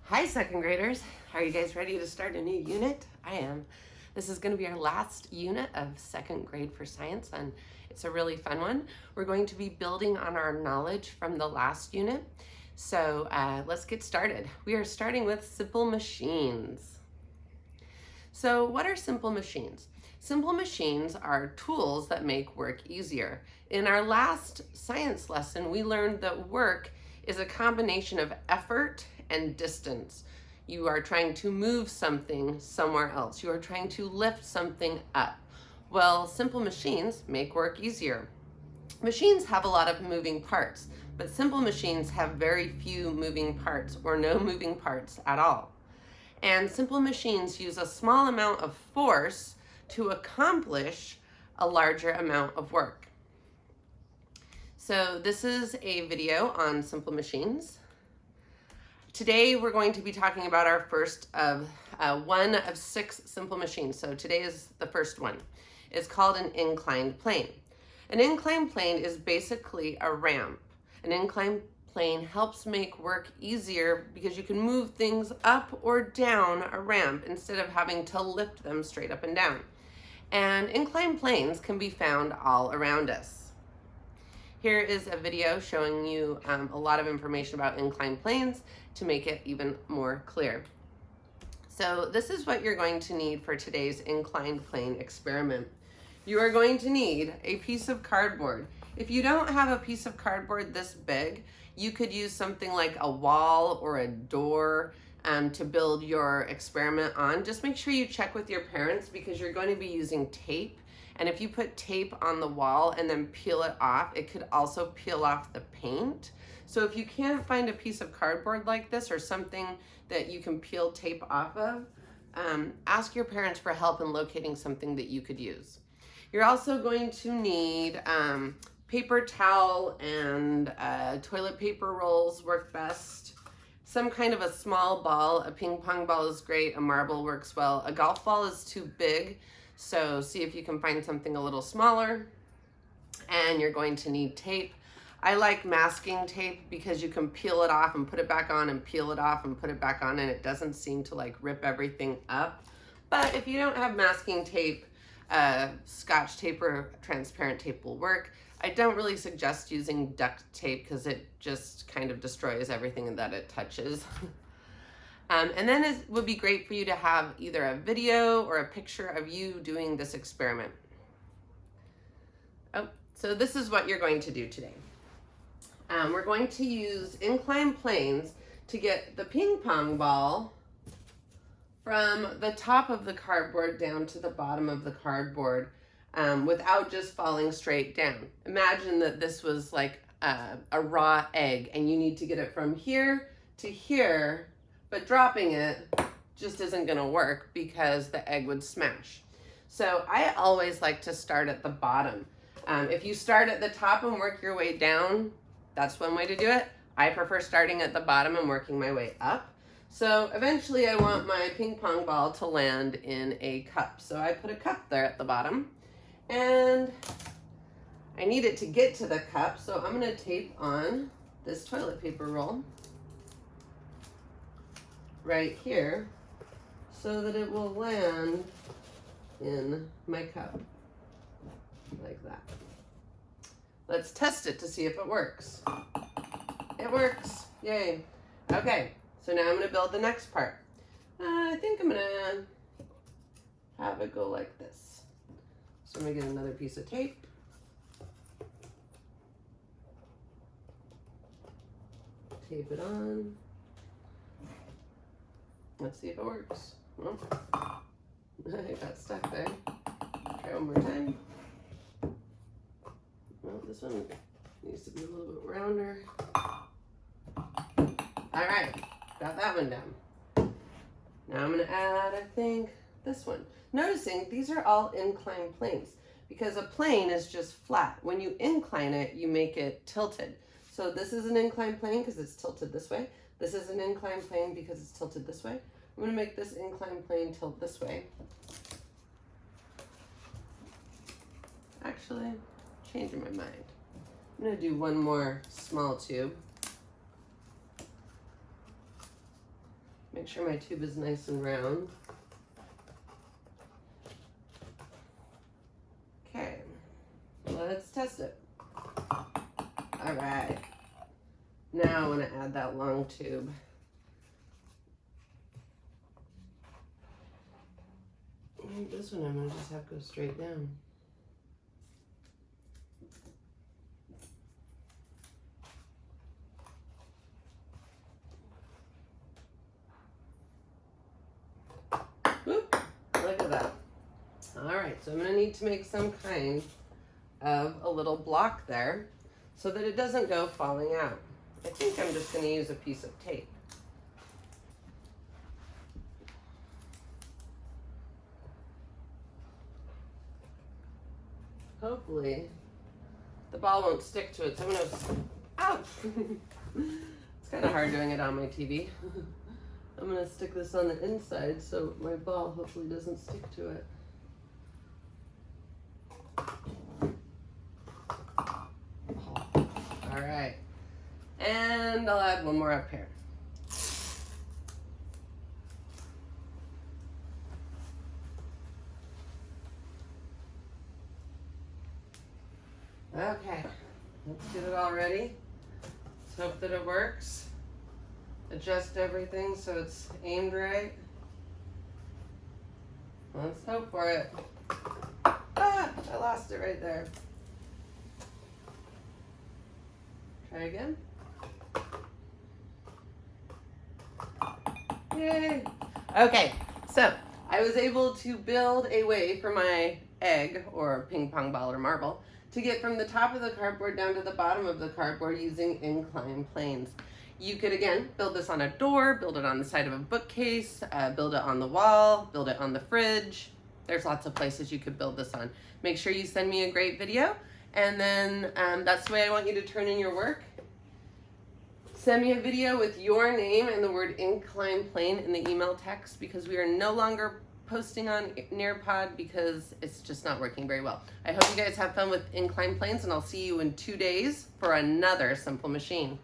Hi, second graders. Are you guys ready to start a new unit? I am. This is going to be our last unit of second grade for science, and it's a really fun one. We're going to be building on our knowledge from the last unit. So let's get started. We are starting with simple machines. So what are simple machines? Simple machines are tools that make work easier. In our last science lesson, we learned that work is a combination of effort and distance. You are trying to move something somewhere else. You are trying to lift something up. Well, simple machines make work easier. Machines have a lot of moving parts, but simple machines have very few moving parts or no moving parts at all. And simple machines use a small amount of force to accomplish a larger amount of work. So this is a video on simple machines. Today we're going to be talking about our first of one of 6 simple machines. So today is the first one. It's called an inclined plane. An inclined plane is basically a ramp. An inclined plane helps make work easier because you can move things up or down a ramp instead of having to lift them straight up and down. And inclined planes can be found all around us. Here is a video showing you a lot of information about inclined planes to make it even more clear. So this is what you're going to need for today's inclined plane experiment. You are going to need a piece of cardboard. If you don't have a piece of cardboard this big, you could use something like a wall or a door to build your experiment on. Just make sure you check with your parents because you're going to be using tape. And if you put tape on the wall and then peel it off, it could also peel off the paint. So if you can't find a piece of cardboard like this or something that you can peel tape off of, ask your parents for help in locating something that you could use. You're also going to need paper towel and toilet paper rolls work best. Some kind of a small ball. A ping pong ball is great. A marble works well. A golf ball is too big. So see if you can find something a little smaller. And you're going to need tape. I like masking tape because you can peel it off and put it back on and peel it off and put it back on and it doesn't seem to like rip everything up. But if you don't have masking tape, Scotch tape or transparent tape will work. I don't really suggest using duct tape because it just kind of destroys everything that it touches. And then it would be great for you to have either a video or a picture of you doing this experiment. So this is what you're going to do today. We're going to use inclined planes to get the ping pong ball from the top of the cardboard down to the bottom of the cardboard without just falling straight down. Imagine that this was like a raw egg and you need to get it from here to here, but dropping it just isn't gonna work because the egg would smash. So I always like to start at the bottom. If you start at the top and work your way down, that's one way to do it. I prefer starting at the bottom and working my way up. So eventually I want my ping pong ball to land in a cup. So I put a cup there at the bottom and I need it to get to the cup. So I'm gonna tape on this toilet paper roll right here so that it will land in my cup like that. Let's test it to see if it works. It works, yay. Okay, so now I'm gonna build the next part. I think I'm gonna have it go like this. So I'm gonna get another piece of tape. Tape it on. Let's see if it works. Well, it got stuck there. Try one more time. Well, this one needs to be a little bit rounder. All right, got that one down. Now I'm gonna add, I think, this one. Noticing these are all inclined planes because a plane is just flat. When you incline it, you make it tilted. So this is an inclined plane because it's tilted this way. This is an inclined plane because it's tilted this way. I'm gonna make this inclined plane tilt this way. Actually, changing my mind. I'm gonna do one more small tube. Make sure my tube is nice and round. Okay, let's test it. All right, now I want to add that long tube. I think this one I'm going to just have to go straight down. Whoop, look at that. All right, so I'm going to need to make some kind of a little block there so that it doesn't go falling out. I think I'm just going to use a piece of tape. Hopefully the ball won't stick to it. So I'm going to, ouch! It's kind of hard doing it on my TV. I'm going to stick this on the inside so my ball hopefully doesn't stick to it. All right, and I'll add one more up here. Okay, let's get it all ready. Let's hope that it works. Adjust everything so it's aimed right. Let's hope for it. Ah, I lost it right there. Try again. Yay. Okay, so I was able to build a way for my egg or ping pong ball or marble to get from the top of the cardboard down to the bottom of the cardboard using inclined planes. You could, again, build this on a door, build it on the side of a bookcase, build it on the wall, build it on the fridge. There's lots of places you could build this on. Make sure you send me a great video, and then that's the way I want you to turn in your work. Send me a video with your name and the word inclined plane in the email text, because we are no longer posting on Nearpod because it's just not working very well. I hope you guys have fun with inclined planes, and I'll see you in 2 days for another simple machine.